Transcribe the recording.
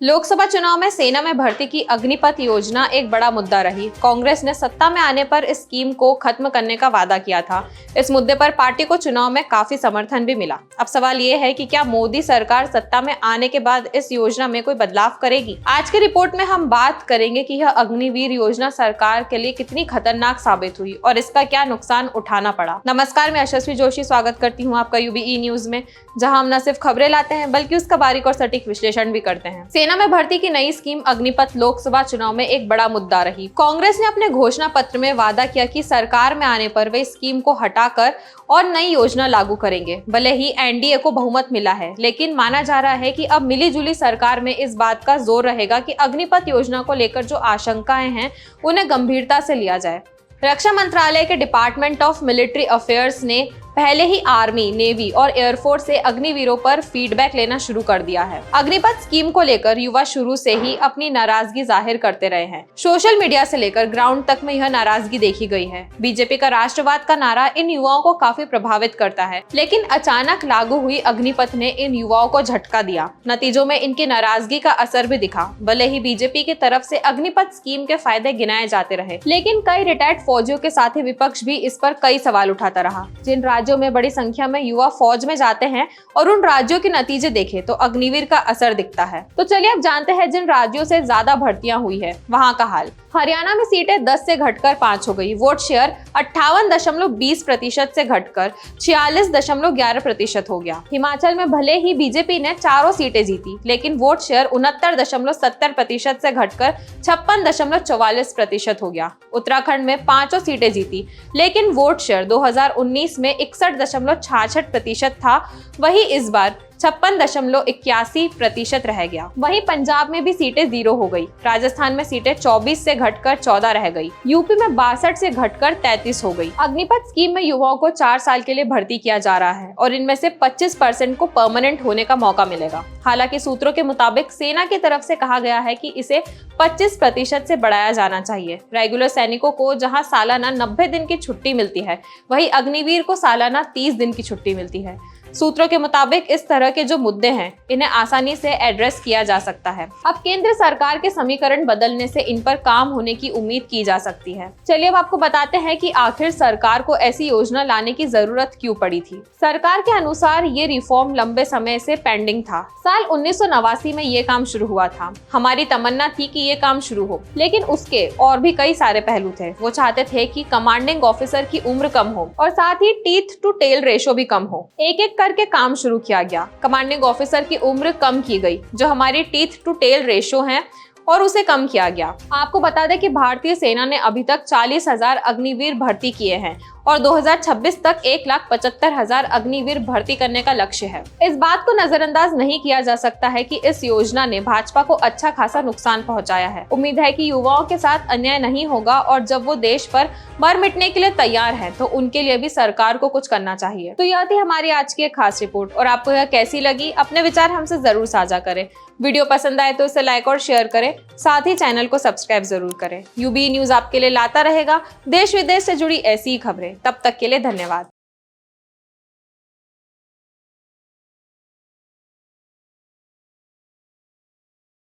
लोकसभा चुनाव में सेना में भर्ती की अग्निपथ योजना एक बड़ा मुद्दा रही। कांग्रेस ने सत्ता में आने पर इस स्कीम को खत्म करने का वादा किया था। इस मुद्दे पर पार्टी को चुनाव में काफी समर्थन भी मिला। अब सवाल ये है कि क्या मोदी सरकार सत्ता में आने के बाद इस योजना में कोई बदलाव करेगी। आज की रिपोर्ट में हम बात करेंगे कि यह अग्निवीर योजना सरकार के लिए कितनी खतरनाक साबित हुई और इसका क्या नुकसान उठाना पड़ा। नमस्कार, मैं यशस्वी जोशी स्वागत करती हूँ आपका यूबीई न्यूज में, जहाँ हम न सिर्फ खबरें लाते हैं बल्कि उसका बारीक और सटीक विश्लेषण भी करते हैं। सेना में भर्ती की नई स्कीम अग्निपथ लोकसभा चुनाव में एक बड़ा मुद्दा रही। कांग्रेस ने अपने घोषणा पत्र में वादा किया कि सरकार में आने पर वे स्कीम को हटाकर और नई योजना लागू करेंगे। भले ही एनडीए को बहुमत मिला है, लेकिन माना जा रहा है कि अब मिलीजुली सरकार में इस बात का जोर रहेगा कि अग्निपथ योजना को लेकर जो आशंकाएं हैं उन्हें गंभीरता से लिया जाए। रक्षा मंत्रालय के डिपार्टमेंट ऑफ मिलिट्री अफेयर्स ने पहले ही आर्मी, नेवी और एयरफोर्स से अग्निवीरों पर फीडबैक लेना शुरू कर दिया है। अग्निपथ स्कीम को लेकर युवा शुरू से ही अपनी नाराजगी जाहिर करते रहे हैं। सोशल मीडिया से लेकर ग्राउंड तक में यह नाराजगी देखी गई है। बीजेपी का राष्ट्रवाद का नारा इन युवाओं को काफी प्रभावित करता है, लेकिन अचानक लागू हुई अग्निपथ ने इन युवाओं को झटका दिया। नतीजों में इनकी नाराजगी का असर भी दिखा। भले ही बीजेपी की तरफ से अग्निपथ स्कीम के फायदे गिनाए जाते रहे, लेकिन कई रिटायर्ड फौजियों के साथ ही विपक्ष भी इस पर कई सवाल उठाता रहा। जिन राज्यों में बड़ी संख्या में युवा फौज में जाते हैं और उन राज्यों के नतीजे देखें तो अग्निवीर का असर दिखता है। तो चलिए अब जानते हैं जिन राज्यों से ज्यादा भर्तियां हुई है वहां का हाल। हरियाणा में सीटें 10 से घटकर 5 हो गई। वोट शेयर 58.20% से घटकर 46.11% हो गया। हिमाचल में भले ही बीजेपी ने चारों सीटें जीती, लेकिन वोट शेयर 69.70% से घटकर 56.44% हो गया। उत्तराखंड में 5 सीटें जीती, लेकिन वोट शेयर 2019 में 61.66% था, वही इस बार 56.81% रह गया। वहीं पंजाब में भी सीटें 0 हो गई। राजस्थान में सीटें 24 से घटकर 14 रह गई। यूपी में 62 से घटकर 33 हो गई। अग्निपथ स्कीम में युवाओं को 4 साल के लिए भर्ती किया जा रहा है और इनमें से 25% को परमानेंट होने का मौका मिलेगा। हालांकि सूत्रों के मुताबिक सेना की तरफ से कहा गया है कि इसे 25% से बढ़ाया जाना चाहिए। रेगुलर सैनिकों को जहां सालाना 90 दिन की छुट्टी मिलती है, वहीं अग्निवीर को सालाना 30 दिन की छुट्टी मिलती है। सूत्रों के मुताबिक इस तरह के जो मुद्दे हैं इन्हें आसानी से एड्रेस किया जा सकता है। अब केंद्र सरकार के समीकरण बदलने से इन पर काम होने की उम्मीद की जा सकती है। चलिए अब आपको बताते हैं कि आखिर सरकार को ऐसी योजना लाने की जरूरत क्यों पड़ी थी। सरकार के अनुसार ये रिफॉर्म लंबे समय से पेंडिंग था। साल 1989 में ये काम शुरू हुआ था। हमारी तमन्ना थी कि ये काम शुरू हो, लेकिन उसके और भी कई सारे पहलू थे। वो चाहते थे कि कमांडिंग ऑफिसर की उम्र कम हो और साथ ही टीथ टू टेल रेशो भी कम हो। एक करके काम शुरू किया गया। कमांडिंग ऑफिसर की उम्र कम की गई, जो हमारी टीथ टू टेल रेशो है, और उसे कम किया गया। आपको बता दें कि भारतीय सेना ने अभी तक 40,000 अग्निवीर भर्ती किए हैं और 2026 तक 1,75,000 अग्निवीर भर्ती करने का लक्ष्य है। इस बात को नजरअंदाज नहीं किया जा सकता है कि इस योजना ने भाजपा को अच्छा खासा नुकसान पहुंचाया है। उम्मीद है कि युवाओं के साथ अन्याय नहीं होगा और जब वो देश पर मर मिटने के लिए तैयार हैं, तो उनके लिए भी सरकार को कुछ करना चाहिए। तो यह थी हमारी आज की एक खास रिपोर्ट, और आपको यह कैसी लगी अपने विचार हमसे जरूर साझा करें। वीडियो पसंद आए तो इसे लाइक और शेयर करें, साथ ही चैनल को सब्सक्राइब जरूर करें। यूबीई न्यूज आपके लिए लाता रहेगा देश विदेश से जुड़ी ऐसी ही खबरें। तब तक के लिए धन्यवाद।